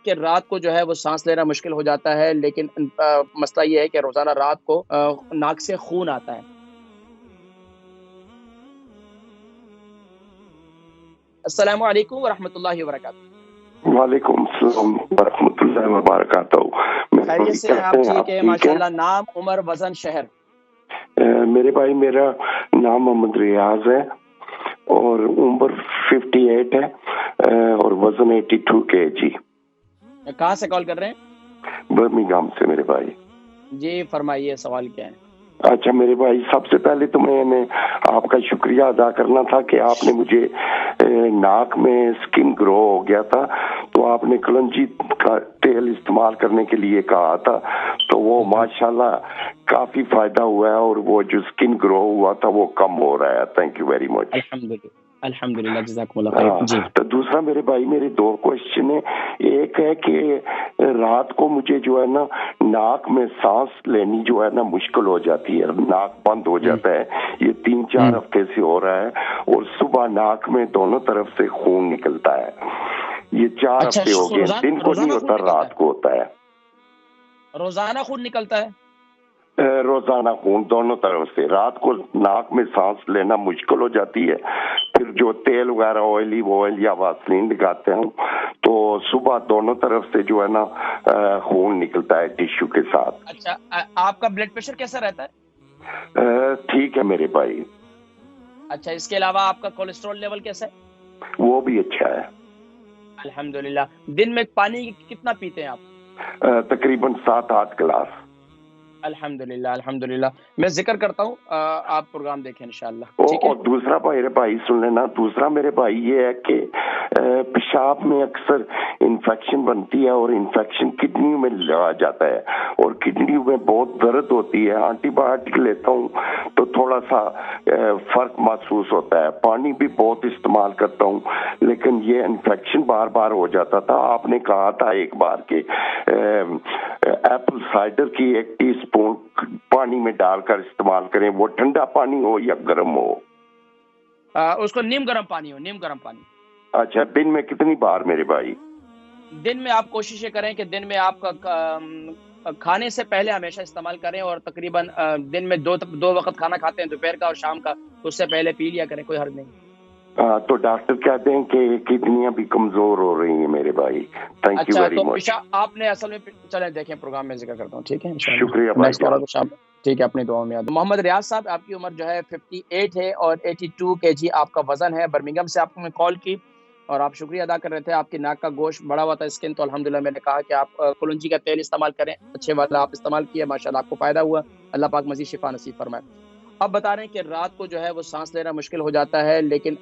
کہ رات کو جو ہے وہ سانس لینا مشکل ہو جاتا ہے، لیکن مسئلہ یہ ہے کہ روزانہ رات کو ناک سے خون آتا ہے۔ السلام علیکم ورحمۃ اللہ وبرکاتہ۔ وعلیکم السلام ورحمۃ اللہ وبرکاتہ۔ خیریت سے ہیں آپ؟ ٹھیک ہے ماشاءاللہ۔ نام، عمر، وزن، شہر؟ میرے بھائی میرا نام محمد ریاض ہے اور عمر 58 ہے اور وزن 82 kg۔ کہاں سے کال کر رہے ہیں؟ برمنگھم سے میرے بھائی۔ جی فرمائیے، سوال کیا ہے؟ اچھا میرے بھائی، سب سے پہلے تو میں نے آپ کا شکریہ ادا کرنا تھا کہ آپ نے مجھے ناک میں سکن گرو ہو گیا تھا تو آپ نے کلنجی کا تیل استعمال کرنے کے لیے کہا تھا، تو وہ ماشاءاللہ کافی فائدہ ہوا ہے اور وہ جو سکن گرو ہوا تھا وہ کم ہو رہا ہے۔ Thank you very much. الحمدللہ، جزاکم اللہ خیر۔ جی تو دوسرا میرے بھائی، میرے دو کوشچن ہیں۔ ایک ہے کہ رات کو مجھے جو ہے نا ناک میں سانس لینی جو ہے نا مشکل ہو جاتی ہے، ناک بند ہو جاتا ہے، یہ 3-4 ہفتے سے ہو رہا ہے، اور صبح ناک میں دونوں طرف سے خون نکلتا ہے۔ یہ 4 ہفتے ہو گئے، دن کو نہیں ہوتا، رات کو ہوتا ہے۔ روزانہ خون نکلتا ہے؟ روزانہ خون دونوں طرف سے، رات کو ناک میں سانس لینا مشکل ہو جاتی ہے، پھر جو تیل وغیرہ آئل یا واسلین لگاتے ہیں تو صبح دونوں طرف سے جو ہے نا خون نکلتا ہے ٹشو کے ساتھ۔ اچھا، آپ کا بلڈ پریشر کیسا رہتا ہے؟ ٹھیک ہے میرے بھائی۔ اچھا، اس کے علاوہ آپ کا کولیسٹرول لیول کیسا ہے؟ وہ بھی اچھا ہے الحمدللہ۔ دن میں پانی کتنا پیتے ہیں آپ؟ تقریباً 7-8 گلاس۔ الحمدللہ الحمدللہ، میں ذکر کرتا ہوں، آپ پروگرام دیکھیں انشاءاللہ۔ اور دوسرا میرے بھائی سن لینا، دوسرا میرے بھائی یہ ہے کہ پیشاب میں اکثر انفیکشن بنتی ہے اور انفیکشن کڈنیوں میں لگا جاتا ہے اور کڈنیوں میں بہت درد ہوتی ہے۔ اینٹی بایوٹک لیتا ہوں تو تھوڑا سا فرق محسوس ہوتا ہے، پانی بھی بہت استعمال کرتا ہوں لیکن یہ انفیکشن بار بار ہو جاتا تھا۔ آپ نے کہا تھا ایک بار کہ ایپل سائڈر کی 1 ٹی اسپون پانی میں ڈال کر استعمال کریں، وہ ٹھنڈا پانی ہو یا گرم ہو؟ اس کو نیم گرم پانی ہو، نیم گرم پانی۔ اچھا، دن میں کتنی بار میرے بھائی؟ دن میں آپ کوشش یہ کریں کہ دن میں آپ کا کھانے سے پہلے ہمیشہ استعمال کریں، اور تقریباً دن میں 2 وقت کھانا کھاتے ہیں، دوپہر کا اور شام کا، تو اس سے پہلے پی لیا کریں، کوئی حرج نہیں۔ تو ڈاکٹر کہتے ہیں کہ کڈنیاں بھی کمزور ہو رہی ہیں میرے بھائی۔ Thank you very much. آپ نے اصل میں چلیں دیکھیں پروگرام میں ذکر کرتا ہوں، ٹھیک ہے؟ شکریہ بھائی جان۔ ٹھیک ہے، اپنی دعاؤں میں یاد۔ محمد ریاض صاحب، آپ کی عمر جو ہے 58 ہے اور 82 kg آپ کا وزن ہے۔ برمنگھم سے آپ نے کال کی اور آپ شکریہ ادا کر رہے تھے، آپ کی ناک کا گوشت بڑا ہوا تھا، اسکن، تو الحمدللہ میں نے کہا کہ آپ کلونجی کا تیل استعمال کریں، اچھے والا آپ استعمال کیے، ماشاءاللہ آپ کو فائدہ ہوا، اللہ پاک مزید شفا نصیب فرمائے۔ اب بتا رہے ہیں کہ رات کو جو ہے وہ سانس لینا مشکل ہو جاتا ہے، لیکن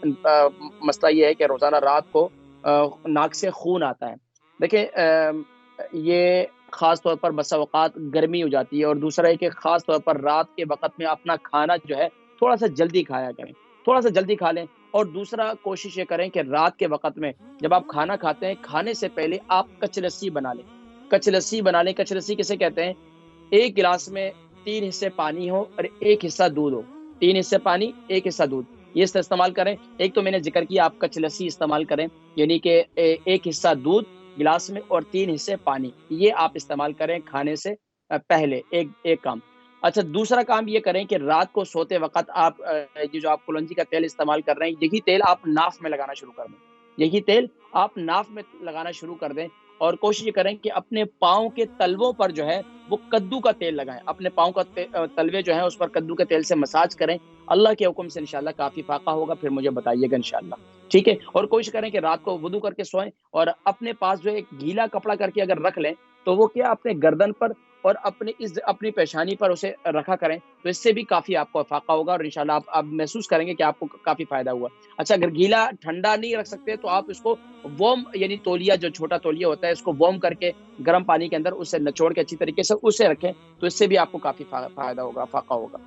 مسئلہ یہ ہے کہ روزانہ رات کو ناک سے خون آتا ہے۔ دیکھیں، یہ خاص طور پر بسا اوقات گرمی ہو جاتی ہے، اور دوسرا ہے کہ خاص طور پر رات کے وقت میں اپنا کھانا جو ہے تھوڑا سا جلدی کھایا کریں، تھوڑا سا جلدی کھا لیں، اور دوسرا کوشش یہ کریں کہ رات کے وقت میں جب آپ کھانا کھاتے ہیں، کھانے سے پہلے آپ کچ لسی بنا لیں۔ کچ لسی بنا لیں۔ کچ لسی کسے کہتے ہیں؟ 1 گلاس میں 3 حصے پانی ہو اور 1 حصہ دودھ ہو، 3 حصے پانی، 1 حصہ دودھ، یہ استعمال کریں۔ ایک تو میں نے ذکر کیا آپ کچ لسی استعمال کریں، یعنی کہ 1 حصہ دودھ گلاس میں اور 3 حصے پانی، یہ آپ استعمال کریں کھانے سے پہلے، ایک کام۔ اچھا، دوسرا کام یہ کریں کہ رات کو سوتے وقت آپ جو آپ کلونجی کا تیل استعمال کر رہے ہیں، یہی تیل آپ ناف میں لگانا شروع کر دیں، یہی تیل آپ ناف میں لگانا شروع کر دیں، اور کوشش کریں کہ اپنے پاؤں کے تلووں پر جو ہے وہ کدو کا تیل لگائیں، اپنے پاؤں کا تلوے جو ہیں اس پر کدو کے تیل سے مساج کریں، اللہ کے حکم سے انشاءاللہ کافی فاقہ ہوگا، پھر مجھے بتائیے گا انشاءاللہ، ٹھیک ہے؟ اور کوشش کریں کہ رات کو وضو کر کے سوئیں، اور اپنے پاس جو ایک گیلا کپڑا کر کے اگر رکھ لیں تو وہ کیا اپنے گردن پر اور اپنی پیشانی پر اسے رکھا کریں، تو اس سے بھی کافی آپ کو افاقہ ہوگا، اور انشاءاللہ آپ محسوس کریں گے کہ آپ کو کافی فائدہ ہوا۔ اچھا، اگر گیلا ٹھنڈا نہیں رکھ سکتے تو آپ اس کو وارم، یعنی تولیہ، جو چھوٹا تولیہ ہوتا ہے، اس کو وارم کر کے گرم پانی کے اندر اسے نچوڑ کے اچھی طریقے سے اسے رکھیں، تو اس سے بھی آپ کو کافی فائدہ ہوگا، افاقہ ہوگا۔